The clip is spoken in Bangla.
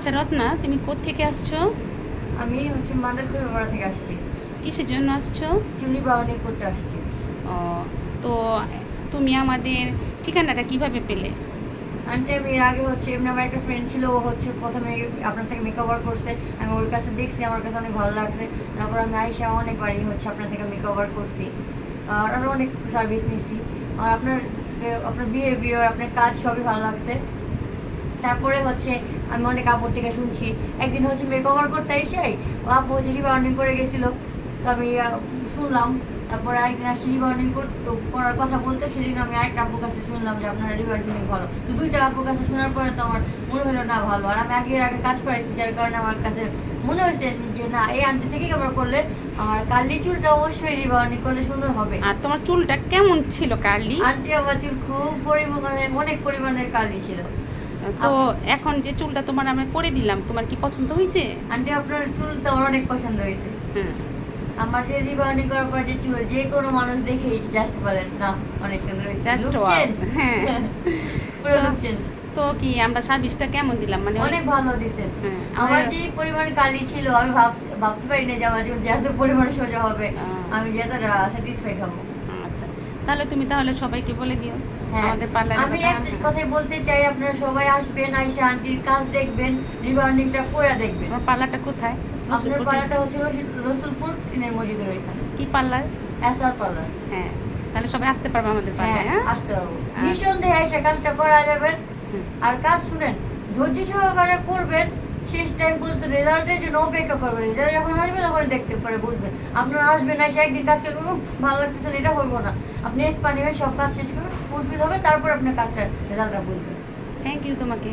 আচ্ছা রত্না, তুমি কোত্থেকে আসছো? আমি হচ্ছে মাদারীপুর থেকে আসছি। কিসের জন্য আসছো? চুলি বাউনি করতে আসছি। ও, তো তুমি আমাদের ঠিকানাটা কিভাবে পেলে? আন্টি আমি এর আগে হচ্ছে এমনি আমার একটা ফ্রেন্ড ছিল, ও হচ্ছে প্রথমে আপনার থেকে মেকওভার করছে। আমি ওর কাছে দেখছি, আমার কাছে অনেক ভালো লাগছে। তারপর আমি আইসা অনেকবারই হচ্ছে আপনার থেকে মেকওভার করছি, আর আরও অনেক সার্ভিস নিছি। আর আপনার আপনার বিহেভিয়ার, আপনার কাজ সবই ভালো লাগছে। তারপরে হচ্ছে আমি অনেক আপুর থেকে শুনছি। একদিন হচ্ছে মেকওভার করতে এসেই ও আপু হচ্ছে রিবাউন্ডিং করে গেছিলো, তো আমি শুনলাম। তারপরে আরেকদিন আসছি রিবাউন্ডিং করার কথা বলতে, সেদিন আমি আরেকটা আপুর কাছে শুনলাম যে আপনার রিবাউন্ডিং ভালো। তো দুইটা আপুর কাছে শোনার পরে তো আমার মনে হলো না ভালো, আর আমি আগে কাজ করাইছি, যার কারণে আমার কাছে মনে হয়েছে যে না, এই আন্টি থেকে আবার করলে আমার কার্লি চুলটা অবশ্যই রিবাউন্ডিং করলে সুন্দর হবে। আর তোমার চুলটা কেমন ছিল কার্লি? আন্টি আমার চুল খুব পরিমাণে, অনেক পরিমাণের কার্লি ছিল। তো এখন যে চুলটা তোমার আমরা করে দিলাম, তোমার কি পছন্দ হয়েছে? আন্টি আপনার চুল তো আমার অনেক পছন্দ হয়েছে। হ্যাঁ। আমার যে রিবাউন্ডিং করার পর যে চুল, যে কোনো মানুষ দেখেই জাস্ট বলেন না অনেক সুন্দর হয়েছে, জাস্ট লুক ওয়াও। চেঞ্জ। হ্যাঁ। পুরো তো লুক চেঞ্জ। তো কি আমরা সার্ভিসটা কেমন দিলাম, মানে অনেক ভালো দিছেন। হ্যাঁ, আমার যে পরিমাণ কালি ছিল, আমি ভাবতে পারি না যে আমার চুল যে এত পরিমাণ সোজা হবে, আমি যে এতটা স্যাটিসফাইড হবো। আচ্ছা, তাহলে সবাইকে বলে দিও হ্যাঁ, আমাদের পার্লারের আমি কথা। একটা কথাই বলতে চাই, আপনারা সবাই আসবেন, আইসা আন্টির কাজ দেখবেন, রিবাউন্ডিংটা করে দেখবেন। আমার পার্লারটা কোথায়? আপনার পার্লারটা হচ্ছে রসুলপুর টিনের মসজিদের ওইখানে, কি পার্লার? SR parlour. হ্যাঁ, তাহলে সবাই আসতে পারবে আমাদের হ্যাঁ, পার্লারে। হ্যাঁ, আসতে পারবো নিঃসন্দেহে, এসে কাজটা করা যাবে। আর কাজ শুনেন, ধৈর্য সহকারে করবেন, শেষ টাইম পর্যন্ত রেজাল্টের জন্য অপেক্ষা করবেন। রেজাল্ট যখন আসবে তখন দেখতে পারে বুঝবেন। আপনারা আসবেন না, এসে একদিন কাজ করবেন, ভালো লাগতেছে না, এটা হইব না। আপনি স্পা নেবেন, সব কাজ শেষ করবেন, ফুলফিল হবে, তারপর আপনার কাজটা রেজাল্টটা বুঝবেন। থ্যাংক ইউ তোমাকে।